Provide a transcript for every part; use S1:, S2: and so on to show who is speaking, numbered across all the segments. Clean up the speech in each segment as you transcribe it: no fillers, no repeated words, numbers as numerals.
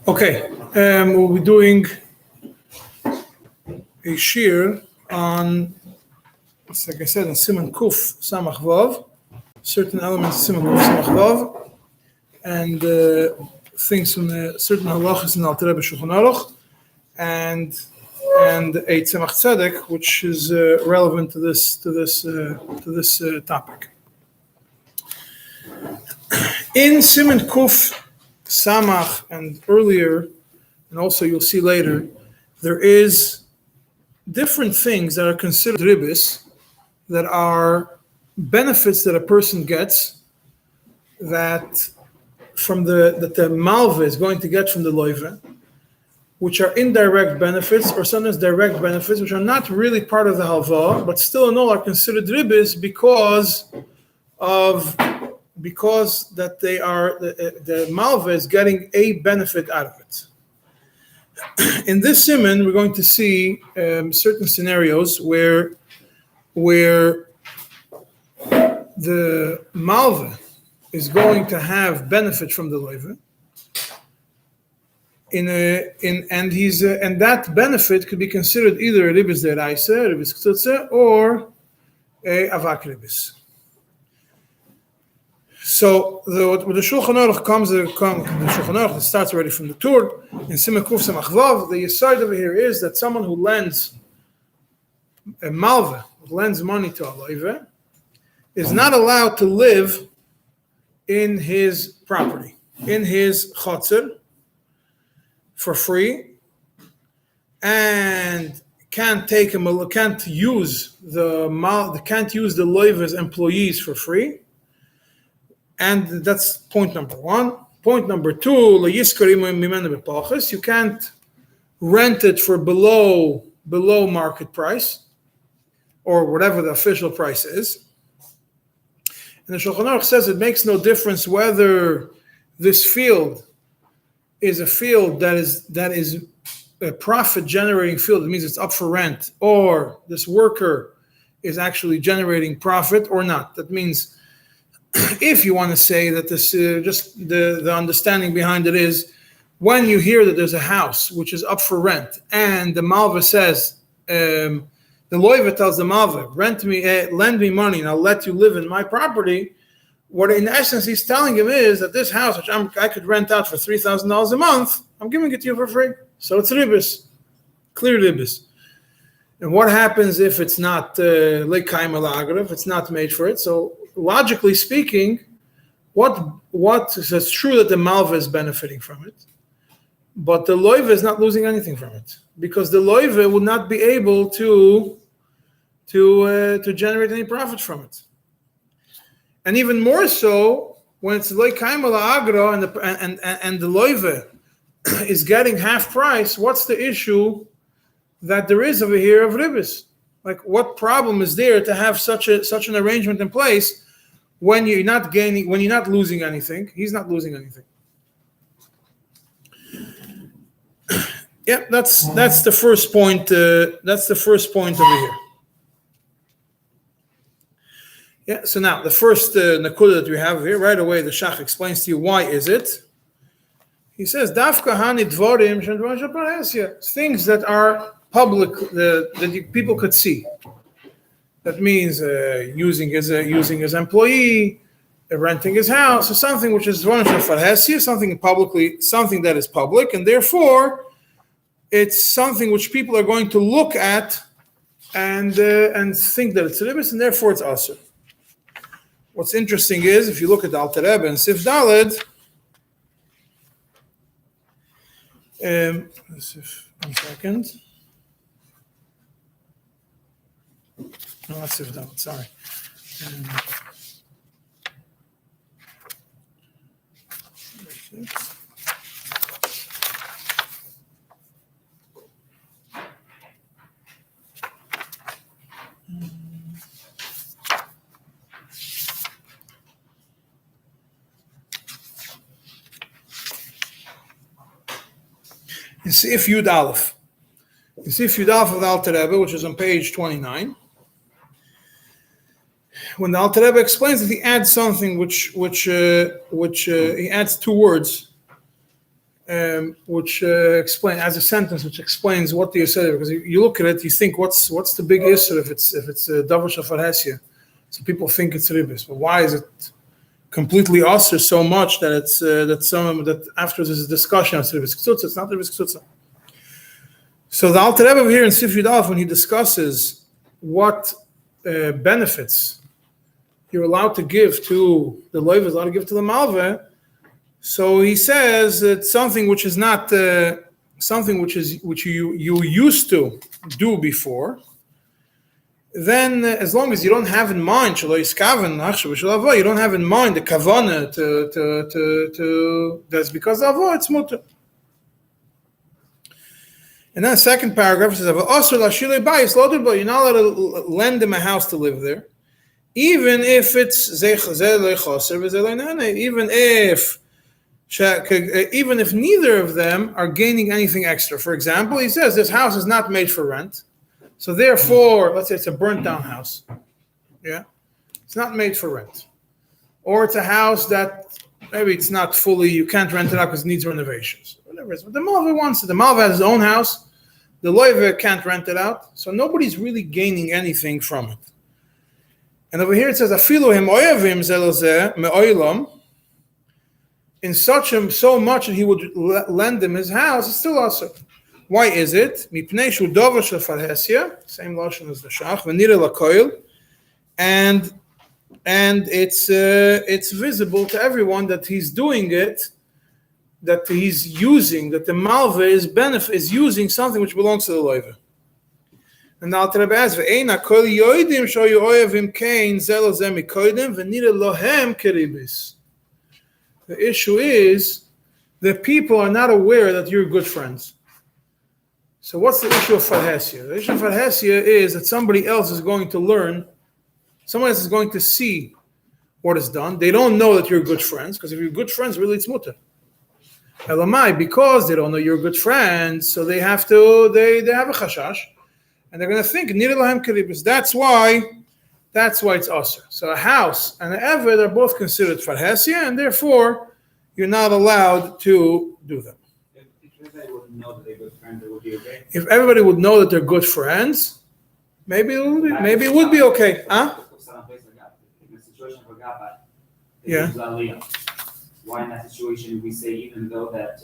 S1: Okay, we'll be doing a shiur on, like I said, on Siman Kuf Samach Vav, certain elements of Siman Kuf Samach Vav, and things from certain halachos in Alter Rebbe Shulchan Aruch, and a Tzemach Tzedek, which is relevant to this topic. In Siman Kuf Samach and earlier, and also you'll see later, there is different things that are considered ribis, that are benefits that a person gets that the malva is going to get from the loive, which are indirect benefits or sometimes direct benefits, which are not really part of the halva, but still in all are considered ribis because that they are the malva is getting a benefit out of it. In this siman, we're going to see certain scenarios where the malva is going to have benefit from the loive, and that benefit could be considered either a ribis deraisa, ribis ktutza, or a avak ribis. So the Shulchan Aruch the Shulchan Aruch starts already from the Tur in Siman Kuf Samach Vav. The yesod over here is that someone who lends a malva, lends money to a loive, is not allowed to live in his property, in his chatzar, for free, and can't use the loive's employees for free. And that's point number one. Point number two, you can't rent it for below market price, or whatever the official price is. And the Shulchan Aruch says it makes no difference whether this field is a field that is a profit generating field. It means it's up for rent, or this worker is actually generating profit or not. That means, if you want to say that this just the understanding behind it is, when you hear that there's a house which is up for rent and the malva says, the loiva tells the malva, lend me money and I'll let you live in my property, what in essence he's telling him is that this house, which I could rent out for $3,000 a month, I'm giving it to you for free. So it's ribis, clear ribis. And what happens if it's not leikaim alagra, if it's not made for it? So logically speaking, it's true that the malva is benefiting from it, but the loive is not losing anything from it, because the loive will not be able to generate any profit from it. And even more so when it's leikaim alagra and the loive is getting half price. What's the issue that there is over here of ribis? Like, what problem is there to have such an arrangement in place when you're not losing anything? He's not losing anything. Yeah, that's the first point. That's the first point over here. Yeah. So now the first nakuda that we have here right away, the Shach explains to you why is it. He says, "Dafka hani dvorim things that are public, that people could see. That means using his employee, renting his house, or something which is something that is public, and therefore it's something which people are going to look at and think that it's ribis, and therefore it's asur." What's interesting is, if you look at the Alter Rebbe and Sif Daled, one second. No, that's Sif Daled, sorry. In Sif Yud Aleph. In Sif Yud Aleph of the Alter Rebbe, which is on page 29, when the Alter Rebbe explains that he adds something which he adds two words which explain as a sentence which explains what the Yisur. Because you look at it, you think what's the big Yisur if it's davar shafar hesia? So people think it's ribis, but why is it completely usher so much that it's that after there's a discussion it's ribis ktsutza? It's not ribis ktsutza. So the Alter Rebbe over here in Sif Yud Aleph, when he discusses what benefits you're allowed to give to the loiv, is allowed to give to the malveh, so he says it's something which is not something which you used to do before. Then, as long as you don't have in mind, you don't have in mind the kavanah to that's because of avo, it's mutter. And then the second paragraph says, you're not allowed to lend him a house to live there, even if it's even if neither of them are gaining anything extra. For example, he says this house is not made for rent, so therefore, let's say it's a burnt down house. Yeah, it's not made for rent, or it's a house that maybe it's not fully, you can't rent it out because it needs renovations. Whatever it is, but the malveh wants it. The malveh has his own house. The loive can't rent it out, so nobody's really gaining anything from it. And over here it says, "Afilu him oyavim zelozeh me'olam." In so much that he would lend him his house, it's still also. Why is it? Mipnei shu davar shafar hesia, same lashon as the shach, v'nira lakoil, and it's visible to everyone that he's doing it, that he's using, that the malveh is using something which belongs to the loive. And now the Rebbe asks, "Ve'eina kol yoidim shoyu oyavim kein zelozeh mikoidim v'nira lohem keribis." The issue is that people are not aware that you're good friends. So what's the issue of farhesia? The issue of farhesia is that somebody else is going to learn, someone else is going to see what is done. They don't know that you're good friends, because if you're good friends, really it's mutter. Elamai, because they don't know you're good friends, so they have a chashash, and they're going to think, nir lahem keribus. That's why it's usher. So a house and an eved are both considered farhesia, and therefore you're not allowed to do them.
S2: If everybody would know that they're good friends, it would be okay.
S1: If everybody would know that they're good friends, maybe it would be okay. Huh?
S2: In a situation for Gabbai,
S1: Yeah.
S2: Why in that situation we say, even though that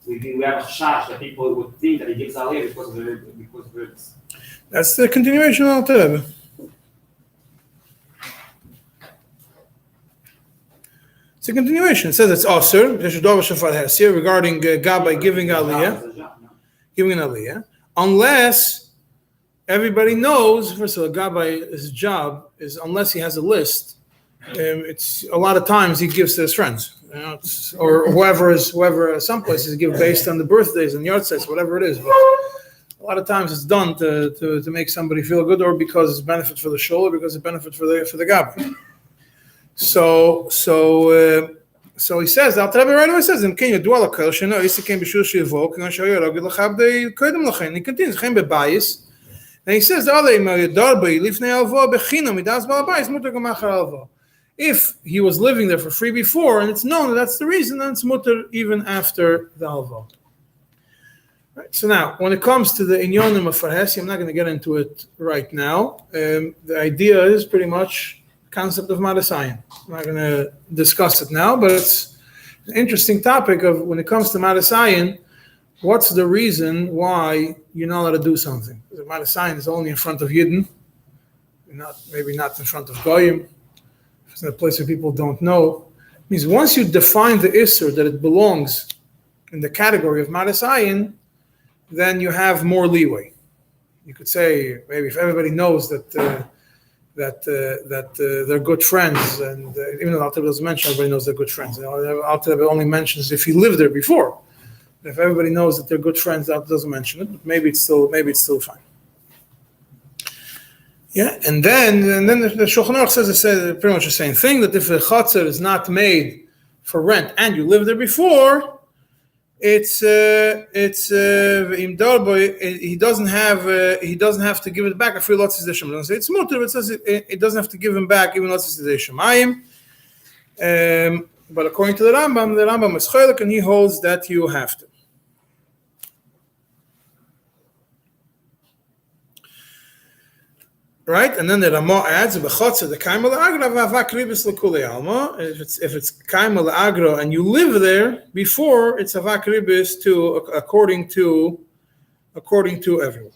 S2: we have a chash that people would think that he gives aliyah because of ribs?
S1: That's the continuation of the Rebbe. It's a continuation. It says it's Aser, regarding Gabbai giving an aliyah, unless everybody knows. First of all, Gabbai's job is, unless he has a list, it's a lot of times he gives to his friends, or whoever. Some places give based on the birthdays and yard sites, whatever it is. But a lot of times it's done to make somebody feel good, or because it's benefit for the shul, or because it's benefit for the Gabbai. So he says, the Rebbe right away says, and he continues, and he says, if he was living there for free before, and it's known that that's the reason, then it's mutter even after the alvo. Right, so now, when it comes to the inyonim of farhesi, I'm not going to get into it right now. The idea is pretty much concept of Madasayan. I'm not going to discuss it now, but it's an interesting topic of when it comes to Madasayan, what's the reason why you're not allowed to do something? Because Madasayan is only in front of Yidden, maybe not in front of Goyim. It's in a place where people don't know. It means once you define the Isser that it belongs in the category of Madasayan, then you have more leeway. You could say, maybe if everybody knows that they're good friends, and even though Alter Rebbe doesn't mention, everybody knows they're good friends. Alter Rebbe only mentions if he lived there before. If everybody knows that they're good friends, Alter doesn't mention it. But maybe it's still fine. Yeah, and then the Shulchan Aruch says pretty much the same thing, that if a chatzar is not made for rent and you lived there before, he doesn't have to give it back. I feel lots of Shemayim. It's mutter, but it says it doesn't have to give him back even lots of Shemayim. But according to the Rambam is chaylik, and he holds that you have to. Right, and then the Rama adds b'chatzah the kaim al-agra v'avak ribis l'kulei alma. If it's kaim al-agra and you live there before, it's avak ribis to according to everyone.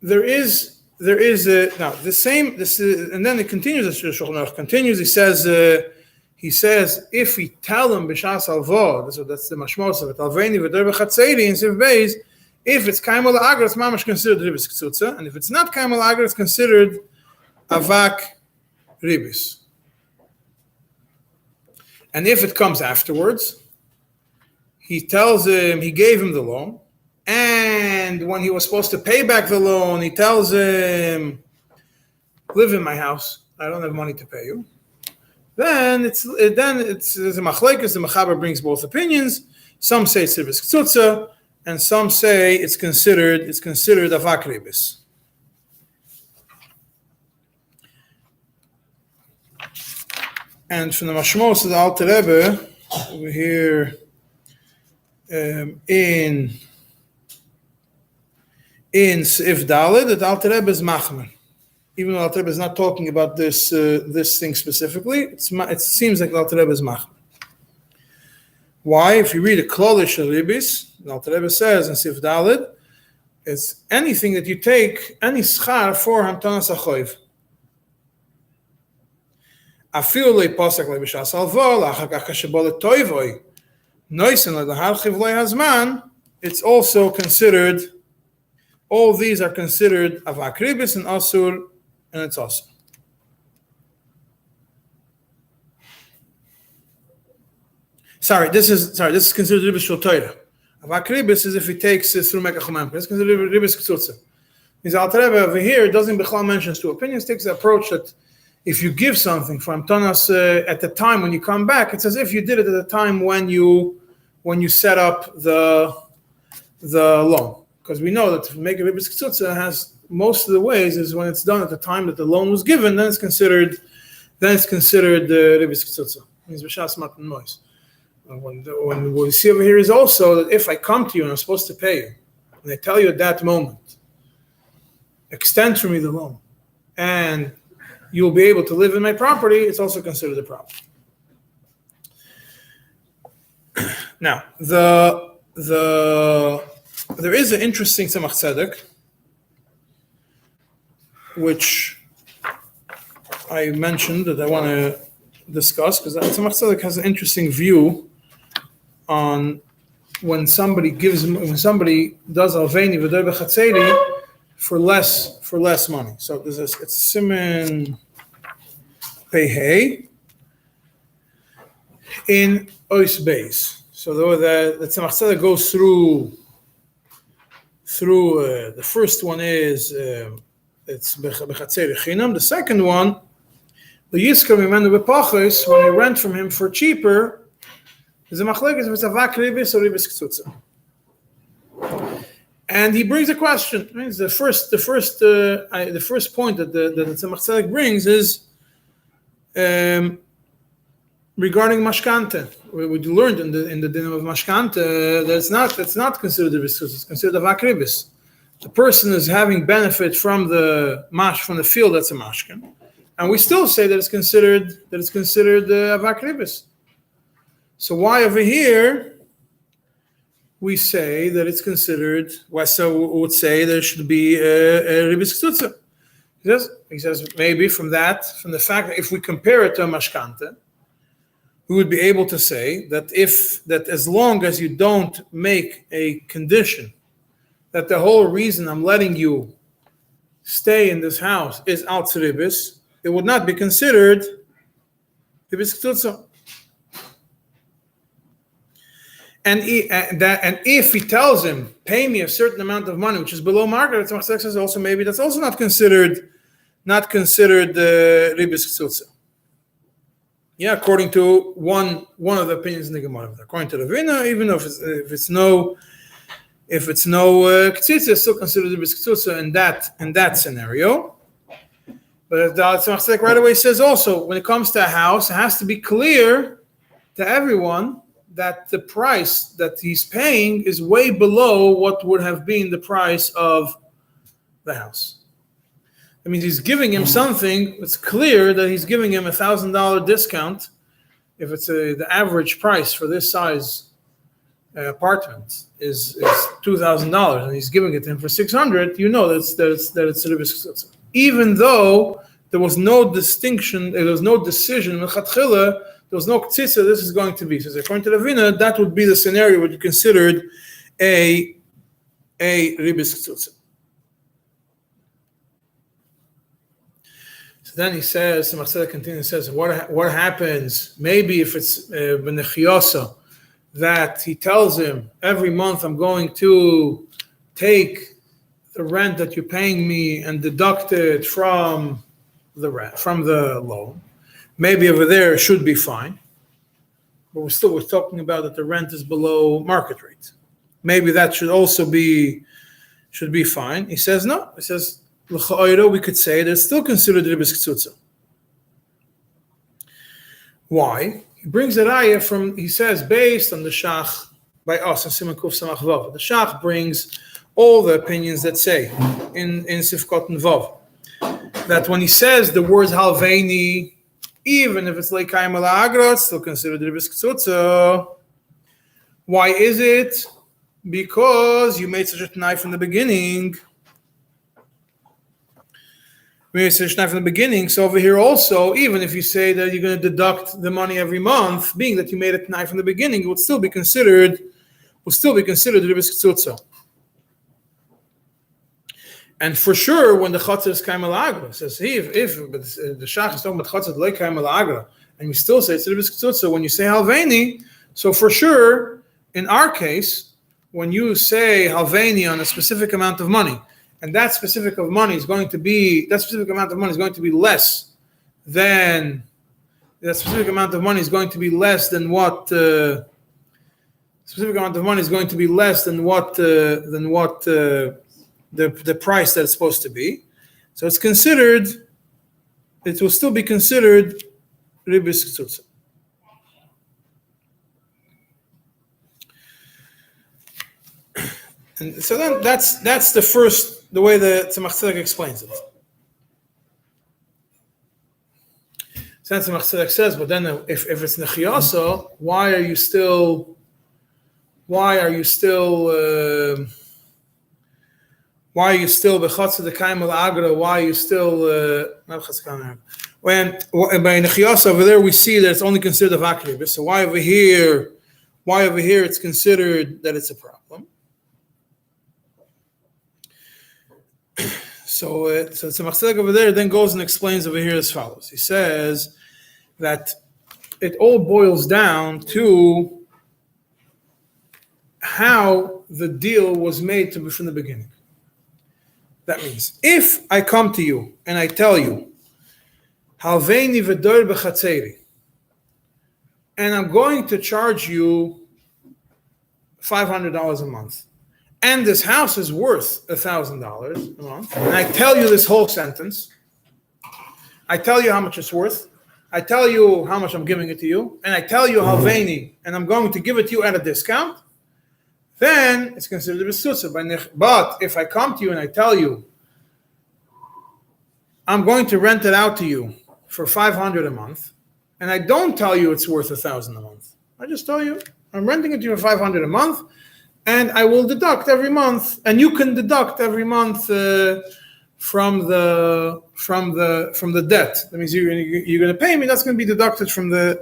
S1: There is now the same. This is, and then it continues. The Shulchan Aruch continues. He says if we tell him b'shas alva, that's the mashmos of it. Alveini vodor baxatzeri in Siv Beis. If it's kaim al-agra, it's mamash considered ribis ktsutza, and if it's not kaim al-agra, it's considered avak ribis. And if it comes afterwards, he tells him he gave him the loan, and when he was supposed to pay back the loan, he tells him, "Live in my house. I don't have money to pay you." Then it's there's a machlekes. The mechaber brings both opinions. Some say it's ribis ktsutza, and some say it's considered avak ribis. And from the mashmos of the Alter Rebbe, over here in Sif Dalet, that Alter Rebbe is machmer. Even though Alter Rebbe is not talking about this thing specifically, it seems like Alter Rebbe is machmer. Why? If you read a Kolel shel ribis, the Alter Rebbe says in Sif Dalet, it's anything that you take, any schar for hamtanas achoiv. Afil le pasak le b'shas alva, la'achar kach kashebo le toivoi, noisen le dahar chivlei hazman, it's also considered, all these are considered avak ribis and asur, and it's asur. Sorry, this is considered ribis shel Torah. Avak ribis is if he takes through mekach umem. It's considered ribis ktsutza. His Alter Rebbe over here doesn't bichlal mentions two opinions. Takes the approach that if you give something from tanas at the time when you come back, it's as if you did it at the time when you set up the loan. Because we know that to make a ribis ktsutza has most of the ways is when it's done at the time that the loan was given. Then it's considered ribis ktsutza. Means b'shas matan mois. When we see over here is also that if I come to you and I'm supposed to pay you, and I tell you at that moment, extend for me the loan, and you'll be able to live in my property, it's also considered a property. Now, there is an interesting tzemach tzedek, which I mentioned that I want to discuss, because tzemach tzedek has an interesting view on when somebody does alveini vodor baxatzeri for less money. So it's Siman Pei in Ois Beis. So the tzemach tzedek goes through the first one is it's Bechazeri Chinam. The second one, the Yiskar Mimenu Bepachos, when I rent from him for cheaper, is a machlekes if it's avak ribis or ribis ktsutza. And he brings a question. The first point that the tzemach tzedek brings is regarding mashkanta. We learned in the din of mashkanta that it's not considered ribis ktsutza. It's considered avak ribis. The person is having benefit from the field that's a mashkan, and we still say that it's considered avak ribis. So why over here we say that it's considered? Why so we would say there should be a ribis ktsutza? He says maybe from the fact that if we compare it to a mashkanta, we would be able to say that that as long as you don't make a condition that the whole reason I'm letting you stay in this house is out ribis, it would not be considered ribis ktsutza. And if he tells him, pay me a certain amount of money, which is below market, says also maybe that's also not considered ribis ktsutza. Yeah, according to one of the opinions in the Gemara. According to Ravina, even if it's no ktsitza, it's still considered ribis ktsutza in that scenario. But the Tzemach right away says also, when it comes to a house, it has to be clear to everyone that the price that he's paying is way below what would have been the price of the house. That means he's giving him something. It's clear that he's giving him $1,000 discount. If it's the average price for this size apartment is $2,000, and he's giving it to him for $600, you know that it's ריבית. Even though there was no distinction, there was no decision, there was no ktsisa, this is going to be. So according to Ravina, that would be the scenario which you considered a ריבית. So then he says, the Machzedek continues, says, what happens? Maybe if it's b'nechiyasa, that he tells him, every month I'm going to take the rent that you're paying me and deduct it from the rent, from the loan. Maybe over there it should be fine. But we're talking about that the rent is below market rate. Maybe that should also be fine. He says no. He says, we could say that it's still considered ריבית קצוצה. Why? He brings a raya from, he says, based on the Shach by us in Siman Kuf Samach Vav. The Shach brings all the opinions that say in Sifkot and Vav that when he says the words Halveini, even if it's like Kaim ala Agra, it's still considered ריבית קצוצה. Why is it? Because you made such a tnai from the beginning. From the beginning, so over here also, even if you say that you're going to deduct the money every month, being that you made it tonight from the beginning, it would still be considered ריבית קצוצה. And for sure, when the chatzar is kaim al agra, says if the shach is talking about chatzar like kaim al agra, and you still say it's ריבית קצוצה when you say halveini, so for sure, in our case, when you say halveini on a specific amount of money, and that specific amount of money is going to be less than what the price that it's supposed to be. So it will still be considered ריבית קצוצה. And so then that's the way the Tzemach Tzedek explains it. So then Tzemach Tzedek says, but then if it's nechiyasa, why are you still b'chatzah dekaim al agra? Why are you still not b'chatzah dekaim al agra? When by nechiyasa over there we see that it's only considered a vakribus. So why over here it's considered that it's a problem? So Tzemach Tzedek over there then goes and explains over here as follows. He says that it all boils down to how the deal was made from the beginning. That means if I come to you and I tell you, Halveini Wador בחצרי, and I'm going to charge you $500 a month, and this house is worth $1,000 a month, and I tell you this whole sentence, I tell you how much it's worth, I tell you how much I'm giving it to you, and I tell you halveini, and I'm going to give it to you at a discount, then it's considered ריבית. But if I come to you and I tell you, I'm going to rent it out to you for $500 a month, and I don't tell you it's worth $1,000 a month, I just tell you I'm renting it to you for $500 a month, and I will deduct every month, and you can deduct every month from the debt. That means you're going to pay me. That's going to be deducted from the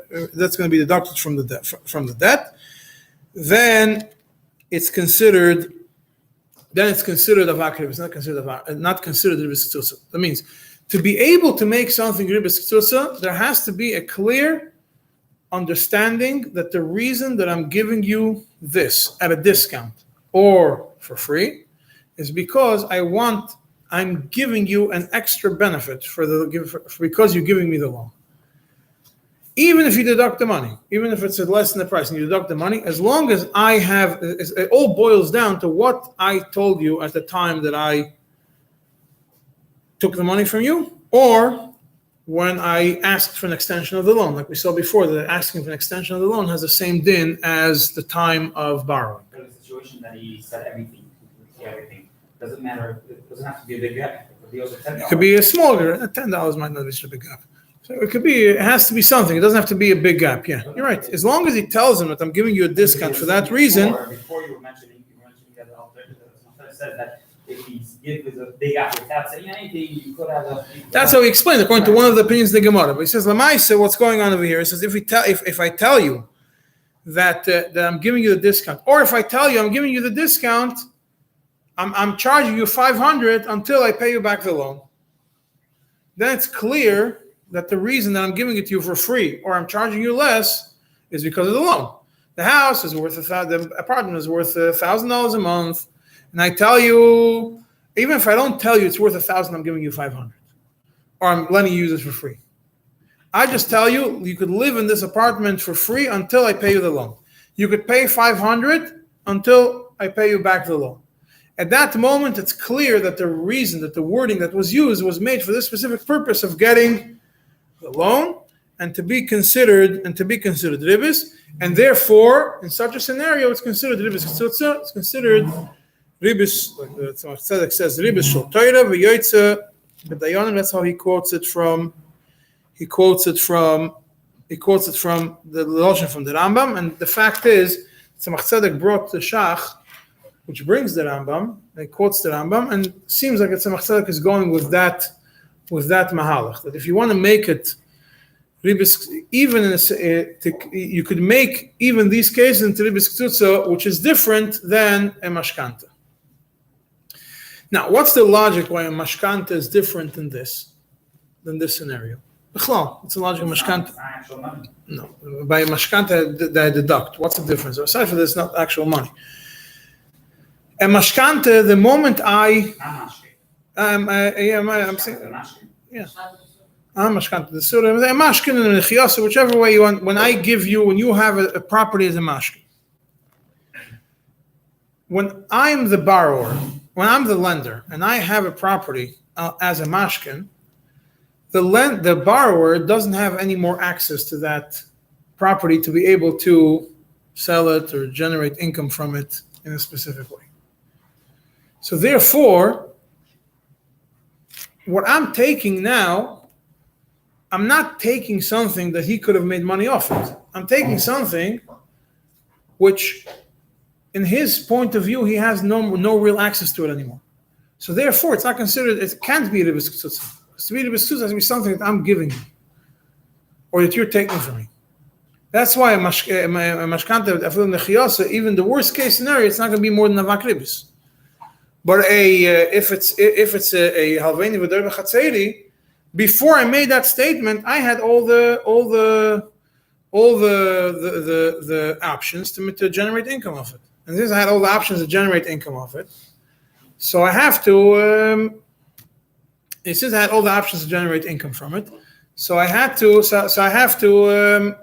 S1: debt. Then it's considered a vakrib. It's not considered ריבית קצוצה. That means to be able to make something ריבית קצוצה, there has to be a clear understanding that the reason that I'm giving you this at a discount or for free is because I'm giving you an extra benefit because you're giving me the loan. Even if you deduct the money, even if it's less than the price and you deduct the money, as long as it all boils down to what I told you at the time that I took the money from you, or when I asked for an extension of the loan, like we saw before, that asking for an extension of the loan has the same din as the time of borrowing.
S2: In the situation that he said everything, doesn't matter. It doesn't have to be a big gap.
S1: It could be a smaller. $10 might not be such a big gap. So it could be. It has to be something. It doesn't have to be a big gap. Yeah, you're right. As long as he tells him that I'm giving you a discount for that reason.
S2: Before you were mentioning that the alternative said that if he gives a big gap without saying anything, you could have a.
S1: That's how he explained, according to one of the opinions of the Gemara. But he says, "Lamaisa, what's going on over here?" He says, if I tell you that I'm giving you the discount, or if I tell you I'm giving you the discount, I'm charging you $500 until I pay you back the loan. Then it's clear that the reason that I'm giving it to you for free or I'm charging you less is because of the loan. The house is worth the apartment is worth $1,000 a month, and I tell you, even if I don't tell you it's worth $1,000, I'm giving you $500, or I'm letting you use it for free. I just tell you you could live in this apartment for free until I pay you the loan. You could pay $500 until I pay you back the loan. At that moment, it's clear that the reason, that the wording that was used was made for this specific purpose of getting the loan and to be considered ribis, and therefore, in such a scenario, it's considered ribis tzutza. It's considered ribis, like the Tzemach Tzedek says, ribis shel Torah v'yoytze b'dayanim. That's how he quotes it from. He quotes it from the Rosh from the Rambam, and the fact is, Tzemach Tzedek brought the Shach, which brings the Rambam, and quotes the Rambam, and it seems like Tzemach Tzedek is going with that mahalach, that if you want to make it ribis, even you could make even these cases into ribis tzutza, which is different than a mashkanta. Now, what's the logic why a mashkanta is different than this scenario? It's a logic of mashkanta. No, by mashkanta they deduct. What's the difference? Aside from this, it's not actual money. A mashkanta, the moment I'm saying, yeah. Mashkanta, the surah, a mashkin and a chiyasa, whichever way you want. When you have a property as a mashkin. When I'm the borrower, when I'm the lender, and I have a property as a mashkin, the borrower doesn't have any more access to that property to be able to sell it or generate income from it in a specific way. So therefore, what I'm taking now, I'm not taking something that he could have made money off it. I'm taking something which, in his point of view, he has no real access to it anymore. So therefore, it's not considered, it can't be ribis tzutza. To be ribis tzutza has to be something that I'm giving you, or that you're taking from me. That's why a mashkanta, even the worst case scenario, it's not going to be more than a avak ribis. But if it's a Halveni Vodor Baxtzeri, before I made that statement, I had all the options to generate income off it. And since I had all the options to generate income off it, so I have to. Since I had all the options to generate income from it, so I had to. So I have to.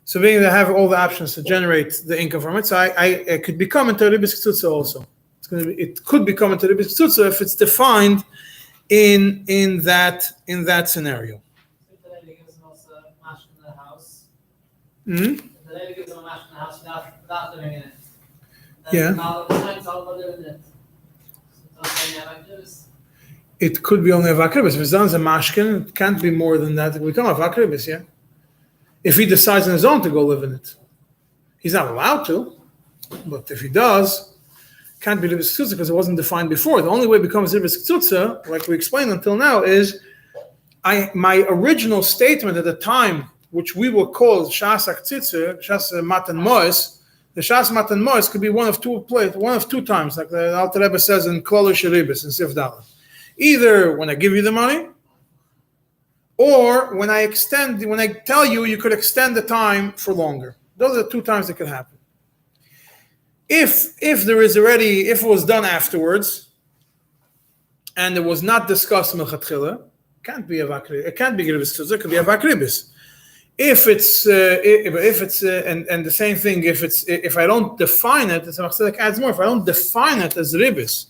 S1: So being that I have all the options to generate the income from it, so I could become into ribis tzutza also. It could become into ribis tzutza if it's defined in that scenario.
S3: If the lady gives him also a mash in the house.
S1: Mm-hmm.
S3: If the lady gives him a mash in the house without living in it.
S1: Yeah.
S3: Now the time's all living in it.
S1: It could be only a avak ribis. If it's done as a mashkin, it can't be more than that. It will become a avak ribis, yeah. If he decides on his own to go live in it, he's not allowed to. But if he does, it can't be ribis tzutza because it wasn't defined before. The only way it becomes ribis tzutza, like we explained until now, is my original statement at the time, which we will call shas aktzitza, shas matan moes. The shas matan moes could be one of two times, like the Alter Rebbe says in Kolel Ribis in Sif Dalet. Either when I give you the money, or when I tell you you could extend the time for longer. Those are the two times that could happen. If it was done afterwards, and it was not discussed milchatchila, it can't be ribis tzutza, it could be avak ribis. If it's and the same thing, if I don't define it, as Tzemach Tzedek adds more, if I don't define it as ribis,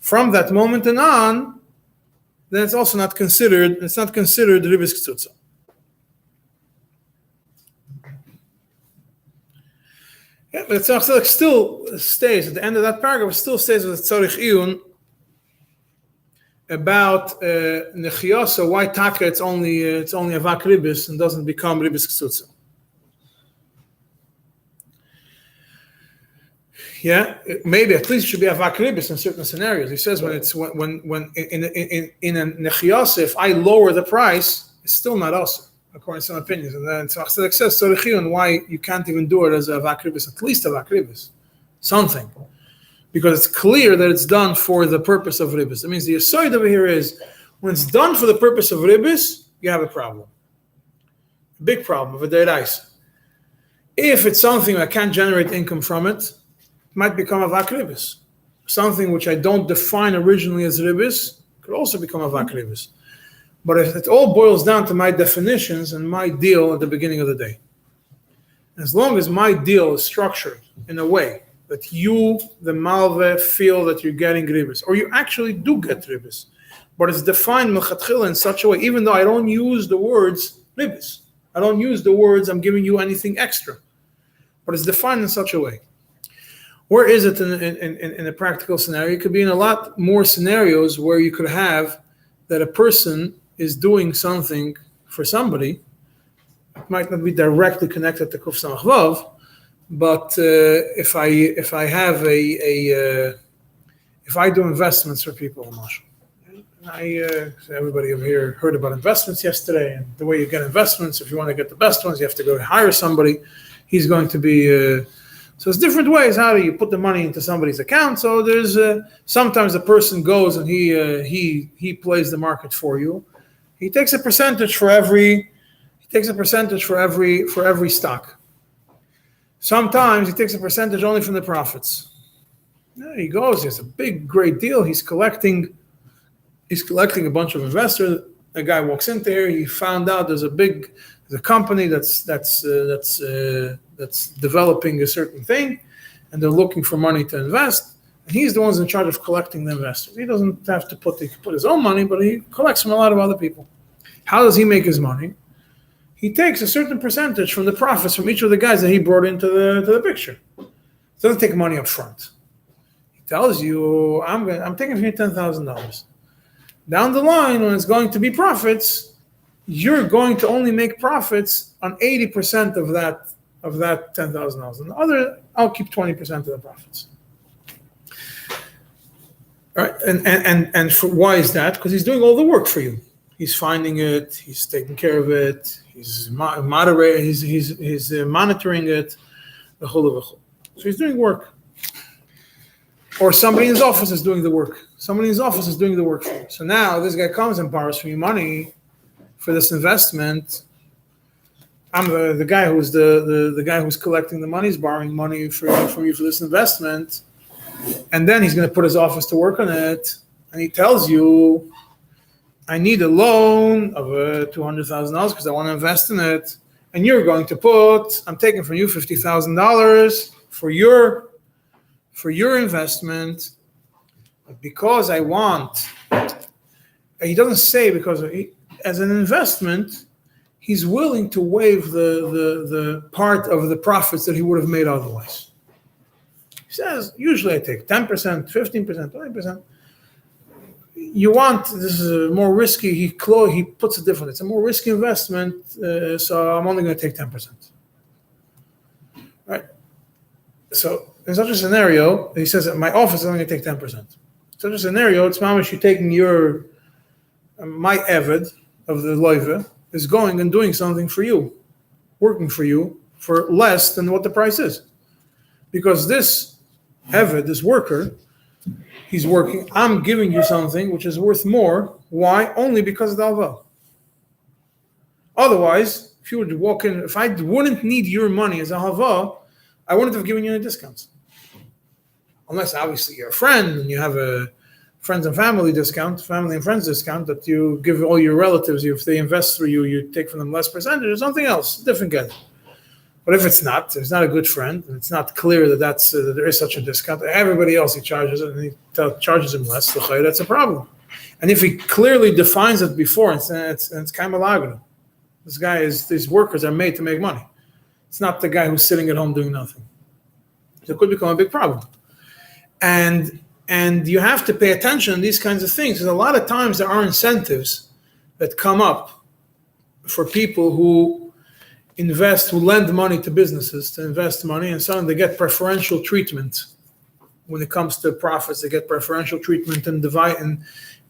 S1: from that moment and on, then it's also not considered, ribis ktsutza. Yeah, but it still stays, at the end of that paragraph, it still stays with tzorich iyun about nechiyasa, why taka it's only avak ribis and doesn't become ribis ktsutza. Yeah, maybe at least it should be avak ribis in certain scenarios. He says when in a nechiyasa, if I lower the price, it's still not also, according to some opinions. And then Tzach Tzedek says tzorich iyun why you can't even do it as avak ribis, at least avak ribis, something. Because it's clear that it's done for the purpose of ribis. That means the aside over here is, when it's done for the purpose of ribis, you have a problem. A big problem of a deraisa. If it's something I can't generate income from it, it might become avak ribis. Something which I don't define originally as ribis could also become avak ribis. But if it all boils down to my definitions and my deal at the beginning of the day, as long as my deal is structured in a way that you, the malve, feel that you're getting ribis, or you actually do get ribis, but it's defined mechatchila in such a way, even though I don't use the words ribis, I don't use the words I'm giving you anything extra, but it's defined in such a way. Where is it in a practical scenario? It could be in a lot more scenarios where you could have that a person is doing something for somebody. It might not be directly connected to Kuf Samach Vav, but if I have if I do investments for people, everybody over here heard about investments yesterday, and the way you get investments, if you want to get the best ones, you have to go hire somebody. He's going to be so it's different ways. How do you put the money into somebody's account? So there's sometimes the person goes and he plays the market for you. He takes a percentage for every stock. Sometimes he takes a percentage only from the profits. Yeah, he goes, he has a big, great deal. He's collecting a bunch of investors. A guy walks in there. He found out there's a company that's developing a certain thing, and they're looking for money to invest. And he's the one in charge of collecting the investors. He doesn't have to put his own money, but he collects from a lot of other people. How does he make his money? He takes a certain percentage from the profits from each of the guys that he brought into the picture. He doesn't take money up front. He tells you, I'm taking from you $10,000. Down the line, when it's going to be profits, you're going to only make profits on 80% of that $10,000. And the other, I'll keep 20% of the profits. All right, and why is that? Because he's doing all the work for you. He's finding it. He's taking care of it. He's moderating. He's monitoring it. The whole. So he's doing work. Or somebody in his office is doing the work. Somebody in his office is doing the work for you. So now this guy comes and borrows from you money for this investment. I'm the guy who's the guy who's collecting the money is borrowing money from you for this investment, and then he's going to put his office to work on it, and he tells you, I need a loan of $200,000 because I want to invest in it, and you're going to I'm taking from you $50,000 for your investment, but because I want. He doesn't say because as an investment, he's willing to waive the part of the profits that he would have made otherwise. He says, usually I take 10%, 15%, 20%. You want, this is more risky, he puts it differently. It's a more risky investment, so I'm only going to take 10%. Right? So in such a scenario, he says, my office is only going to take 10%. In such a scenario, it's mamish, you're taking my eved of the loive, is going and doing something for you, working for you for less than what the price is. Because this eved, this worker, he's working, I'm giving you something which is worth more. Why? Only because of the alva. Otherwise, if you would walk in, if I wouldn't need your money as a halva, I wouldn't have given you any discounts. Unless obviously you're a friend and you have a friends and family discount, family and friends discount that you give all your relatives. If they invest through you, you take from them less percentage or something else, different guy. But if it's not a good friend, and it's not clear that that there is such a discount, everybody else he charges it, and he charges him less, that's a problem. And if he clearly defines it before, it's kind of malagro. These workers are made to make money. It's not the guy who's sitting at home doing nothing. So it could become a big problem. And you have to pay attention to these kinds of things, because a lot of times there are incentives that come up for people who lend money to businesses to invest money, and suddenly they get preferential treatment when it comes to profits. They get preferential treatment and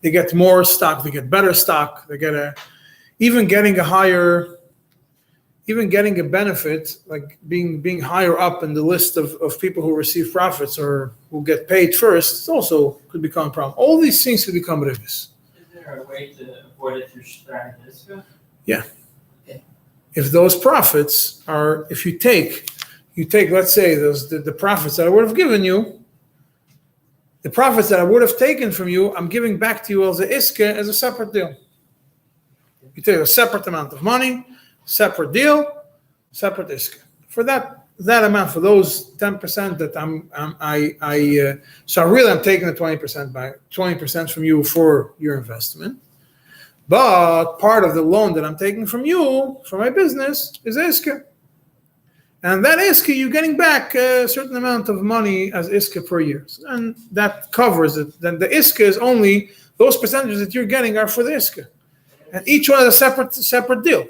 S1: they get more stock, they get better stock, they get even getting a benefit, like being higher up in the list of people who receive profits or who get paid first, also could become a problem. All these things could become ribis.
S3: Is there a way to avoid it through Shtar?
S1: Yeah. If those profits are, if you take, let's say, the profits that I would have given you, the profits that I would have taken from you, I'm giving back to you as a iske, as a separate deal. You take a separate amount of money, separate deal, separate iske. For that amount, for those 10% that so really I'm taking the 20% from you for your investment. But part of the loan that I'm taking from you, for my business, is iske. And that iske, you're getting back a certain amount of money as iske per year. And that covers it. Then the iske is only, those percentages that you're getting are for the iske. And each one is a separate deal.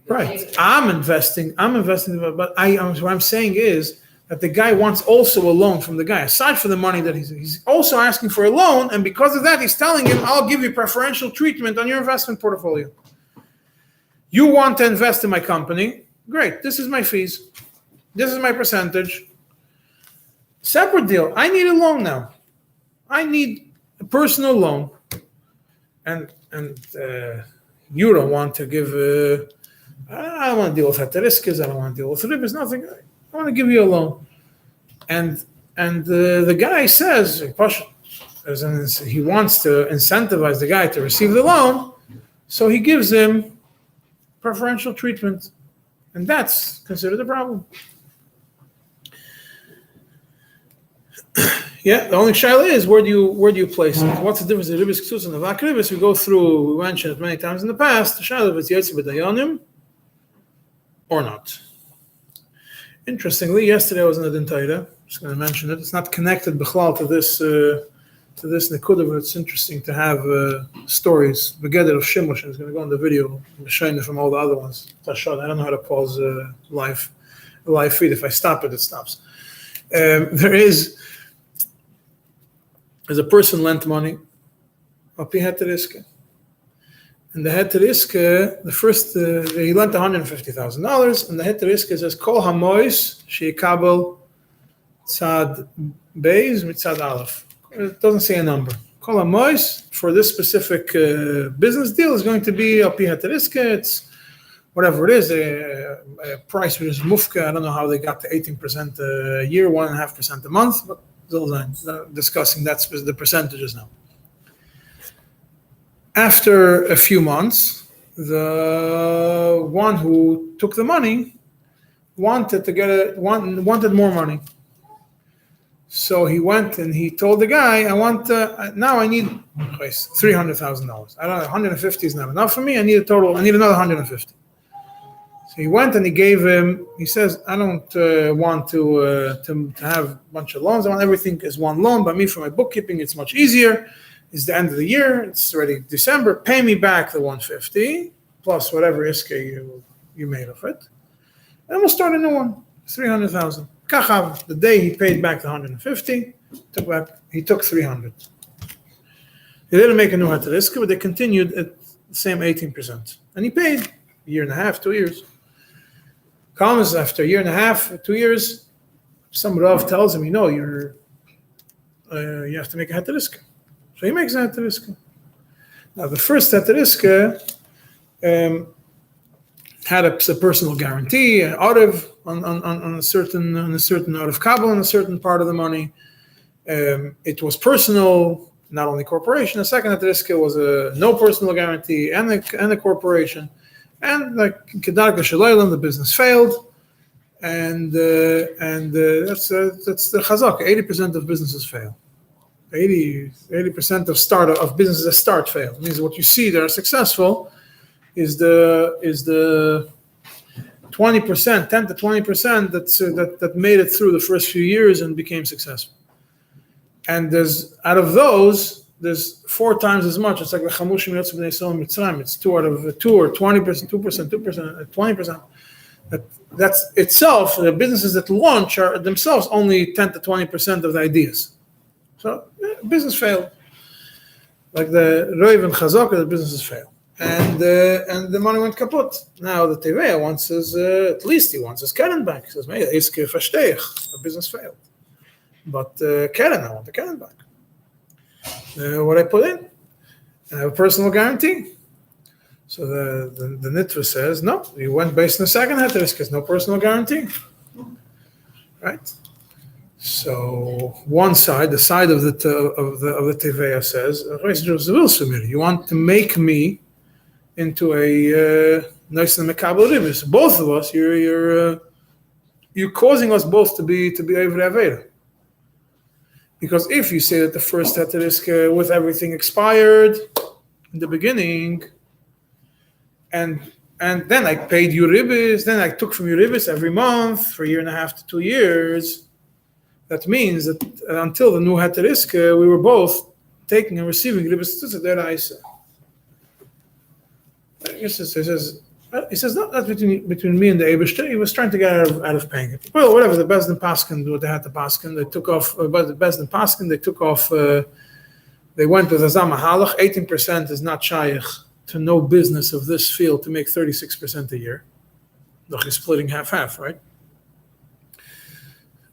S1: Right. I'm investing, but what I'm saying is, that the guy wants also a loan from the guy, aside from the money that he's also asking for a loan, and because of that, he's telling him, I'll give you preferential treatment on your investment portfolio. You want to invest in my company, great, this is my fees, this is my percentage. Separate deal, I need a loan now. I need a personal loan. And you don't want to give, I don't want to deal with heteriskis, I don't want to deal with ribis, nothing. I want to give you a loan, and the guy says he wants to incentivize the guy to receive the loan, so he gives him preferential treatment, and that's considered a problem. Yeah, the only shaila is where do you place it? What's the difference in ribis ksus and avak ribis? We mentioned it many times in the past. The shaila if it's yetzi b'dayanim or not. Interestingly, yesterday I was in the Dintayra. Just going to mention it. It's not connected b'chlal to this nekuda, but it's interesting to have stories. Begeder of Shimush is going to go on the video, showing from all the other ones. I don't know how to pause live feed. If I stop it, it stops. There's a person lent money. Api heteriske. And the heteriske, the first, he lent $150,000, and the heteriske says, Kol hamois sheikabel tzad beis mitzad aleph. It doesn't say a number. Kol hamois, for this specific business deal, is going to be api heteriske. It's whatever it is, a price which is mufka. I don't know how they got to 18% a year, 1.5% a month, but those are discussing the percentages now. After a few months, the one who took the money wanted more money. So he went and he told the guy, I need $300,000. I don't know, 150 is not enough for me. I need another 150. So he went and he gave him, he says, I don't want to have a bunch of loans. I want everything as one loan. But me, for my bookkeeping, it's much easier. It's the end of the year. It's already December. Pay me back the 150 plus whatever iske you made of it, and we'll start a new one. 300,000. Kachav. The day he paid back the 150, he took 300. He didn't make a new heteriske, but they continued at the same 18%, and he paid a year and a half, 2 years. Comes after a year and a half, 2 years, some Rav tells him, you have to make a heteriske. So he makes a heteriske. Now the first heteriske had a personal guarantee, an orev on a certain orev kabel on a certain part of the money. It was personal. not only corporation. The second heter iska was a no personal guarantee and a corporation, and like kedarka shalolim, the business failed, and that's the chazak. 80% of businesses fail. 80% of businesses that start fail. It means what you see that are successful is the 20%, 10 to 20% that made it through the first few years and became successful. And out of those, there's 4 times as much. It's like the chamushim yotzei b'nei Yisrael mitzrayim. It's 2 out of 2 or 20%, 2%, 20%. That's itself, the businesses that launch are themselves only 10 to 20% of the ideas. So business failed. Like the Roiv and Chazaka, the businesses failed. And the money went kaput. Now the Tevea wants his, at least he wants his Keren back. He says, "Mei, iske verstehe, the business failed. But Keren, I want the Keren back. What I put in, I have a personal guarantee." So the Nitva says, "No, you went based on the second heter iska, no personal guarantee." Right? So one side, the side of the Tevea says, "You want to make me into a nice and mekabel ribis. Both of us, you're causing us both to be over aveda. Because if you say that the first heter iska with everything expired in the beginning, and then I paid you ribis, then I took from you ribis every month for 1.5 to 2 years." That means that until the new heter iska, we were both taking and receiving ribis deraisa. He says not between me and the Eibishter. He was trying to get out of paying it. Well, whatever. The Bezdin Paskin, what they had to Paskin, they took off. But the Bezdin Paskin, they took off. They went with Azam Halach. 18% is not shaykh to no business of this field to make 36% a year. Look, he's splitting half, right?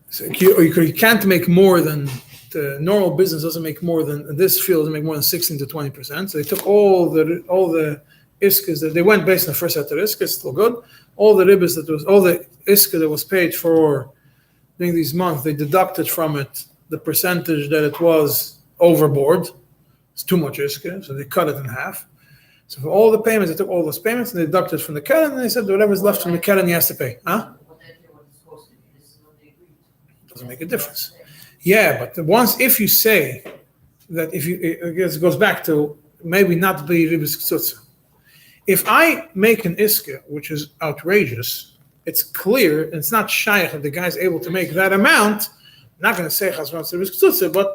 S1: So you can't make more than the normal business doesn't make more than this field doesn't make more than 16 to 20%. So they took all the iskas that they went based on the first heter iska, still good. All the ribis all the iska that was paid for during these months, they deducted from it the percentage that it was overboard. It's too much iska, so they cut it in half. So for all the payments, they took all those payments and they deducted from the keren, and they said whatever's left from the keren, he has to pay. Huh? Doesn't make a difference. Yeah, but if you say that it goes back to maybe not be ribis ktsutza. If I make an iska, which is outrageous, it's clear, and it's not shaykh that the guy's able to make that amount. I'm not going to say chas ribis ktsutza, but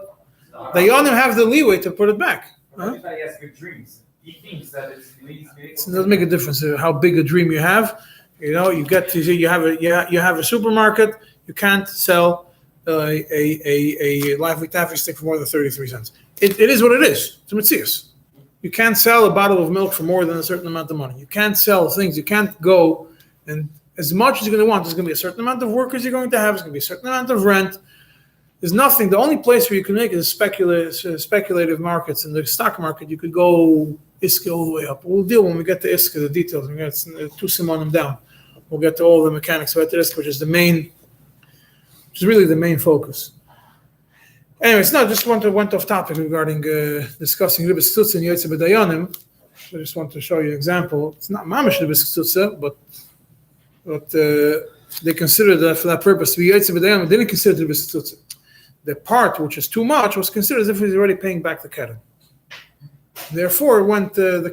S1: they only have the leeway to put it back.
S3: Huh? If I ask your dreams, he thinks that it
S1: doesn't make a difference how big a dream you have. You know, you have a supermarket. You can't sell a lively taffy stick for more than 33 cents. It is what it is. It's a mitzias. You can't sell a bottle of milk for more than a certain amount of money. You can't sell things. You can't go and as much as you're going to want. There's going to be a certain amount of workers you're going to have. There's going to be a certain amount of rent. There's nothing. The only place where you can make it is speculative markets. In the stock market, you could go iska all the way up. We'll deal when we get to iska, the details. We get two simanim down. We'll get to all the mechanics of iska, which is really the main focus. Anyways, just went off topic regarding discussing ribis ktsutza and yotzei b'dayanim. I just want to show you an example. It's not mamish ribis ktsutza, but they considered that for that purpose to be yotzei b'dayanim. They didn't consider ribis ktsutza. The part which is too much was considered as if he's already paying back the keren. Therefore, the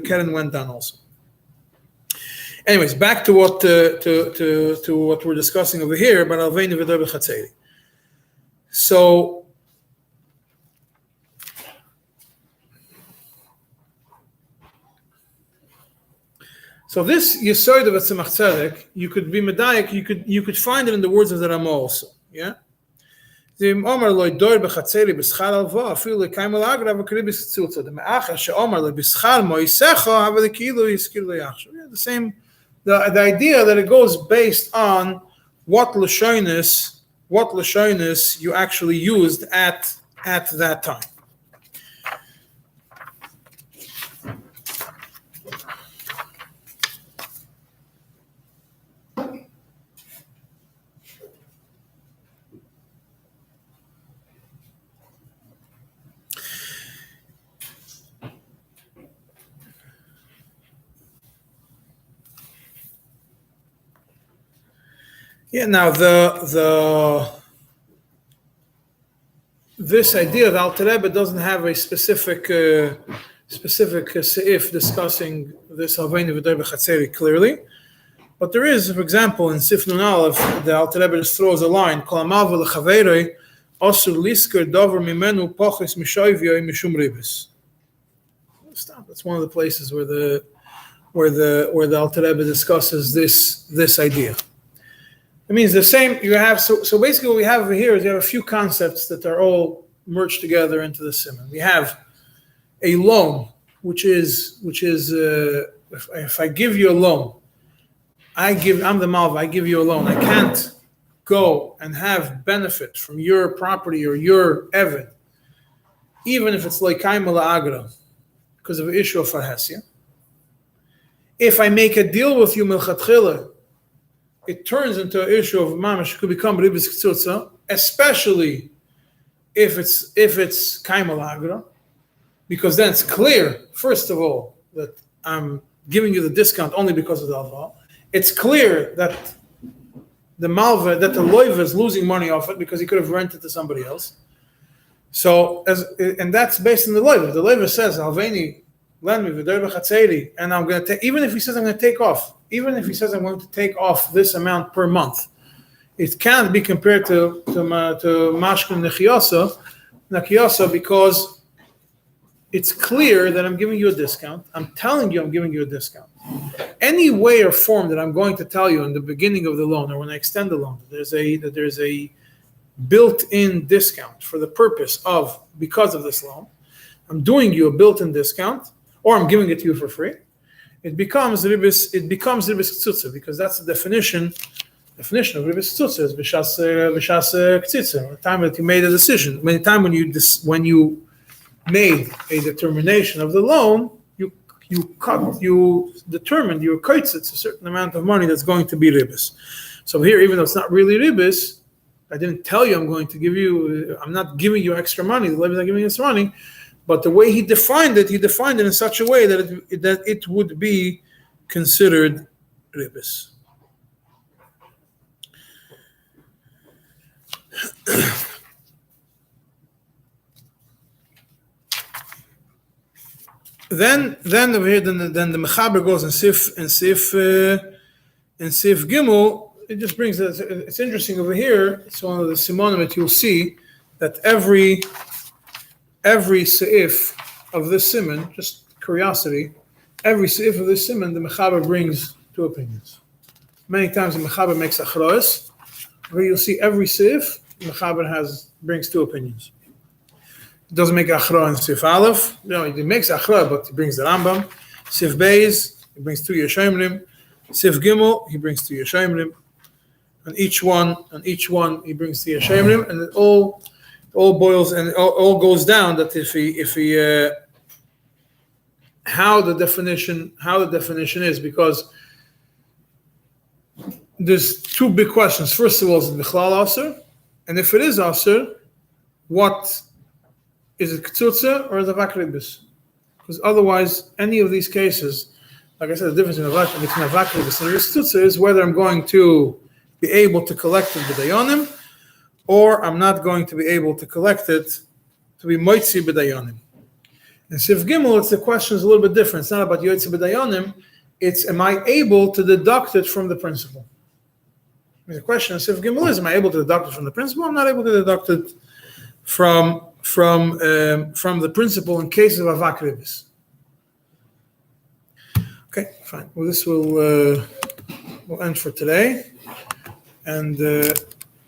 S1: keren went down also. Anyways, back to what we're discussing over here about Haloini Vodor Baxtzeri. So this Yesod of Tzemach Tzedek, you could be medayek, you could find it in the words of the Rama also. Yeah. The Omar loy dor b'chatzeri b'schar alva afilu lekayim alagra v'kribis tzulta. The me'achar she'omar loy b'schar mo'isecha have the kilu yiskir lo'yachshav. The same. The idea that it goes based on what lashonis you actually used at that time. Yeah. Now this idea of Alter Rebbe doesn't have a specific seif discussing this Haloini Vodor B'Chatzeri clearly, but there is, for example, in Sif Nun Aleph, the Alter Rebbe just throws a line: Kol Amal V'Lechaverei Asur Lisker Dover Mimenu Pochis Mishoivyo Mishum Ribis. Stop. That's one of the places where the Alter Rebbe discusses this idea. It means the same. You have so basically what we have over here is you have a few concepts that are all merged together into the Siman. We have a loan, which is if I give you a loan, I'm the Malva. I give you a loan. I can't go and have benefit from your property or your eved, even if it's like kaimala agra, because of an issue of farhasya. If I make a deal with you milchatchila, it turns into an issue of mamash, could become ribis ktsutza, especially if it's kaimal agra, because then it's clear, first of all, that I'm giving you the discount only because of the alva. It's clear that the loiva is losing money off it because he could have rented to somebody else. So, and that's based on the loiva. The loiva says, Haloini, lend me Vodor B'Chatzeri, and I'm going to take, even if he says I'm going to take off, even if he says I'm going to take off this amount per month, it can't be compared to mashkin nechiyasa because it's clear that I'm giving you a discount. I'm telling you I'm giving you a discount. Any way or form that I'm going to tell you in the beginning of the loan or when I extend the loan, that there's a built-in discount for the purpose of, because of this loan, I'm doing you a built-in discount, or I'm giving it to you for free. It becomes ribis ktsutza, because that's the definition of ribis ktsutza is b'shas ktsitza. The time that you made a decision, when you made a determination of the loan, you determined your kaitzitz, a certain amount of money that's going to be ribis. So here, even though it's not really ribis, I didn't tell you I'm not giving you extra money. The Levi is not giving you extra money. But the way he defined it in such a way that it would be considered ribis. Then over here, then the Mechaber goes and Sif Gimel. It just brings it's interesting over here. It's one of the Simonim that you'll see that every seif of this siman, just curiosity, every seif of this siman, the Mechaber brings two opinions. Many times the Mechaber makes achroas, where you'll see every seif, the Mechaber brings two opinions. He doesn't make achroa in seif aleph. No, he makes achroa, but he brings the Rambam. Seif beis, he brings two yeshayimlim. Seif gimel, he brings two yeshayimlim. And each one he brings the yeshayimlim, and it all boils and all goes down that if he how the definition is, because there's two big questions. First of all, is it bichlal aser? And if it is aser, what is it, ktsutza or is it vakribis? Because otherwise, any of these cases, like I said, the difference between a vakribis and a ktsutza is whether I'm going to be able to collect it b'dayanim, or I'm not going to be able to collect it to be moitzi b'dayanim. In Sif Gimel, the question is a little bit different. It's not about yoitzi b'dayanim. It's, am I able to deduct it from the principal? The question in Sif Gimel is, am I able to deduct it from the principal? I'm not able to deduct it from the principal in case of avak ribis. Okay, fine. Well, this will end for today. And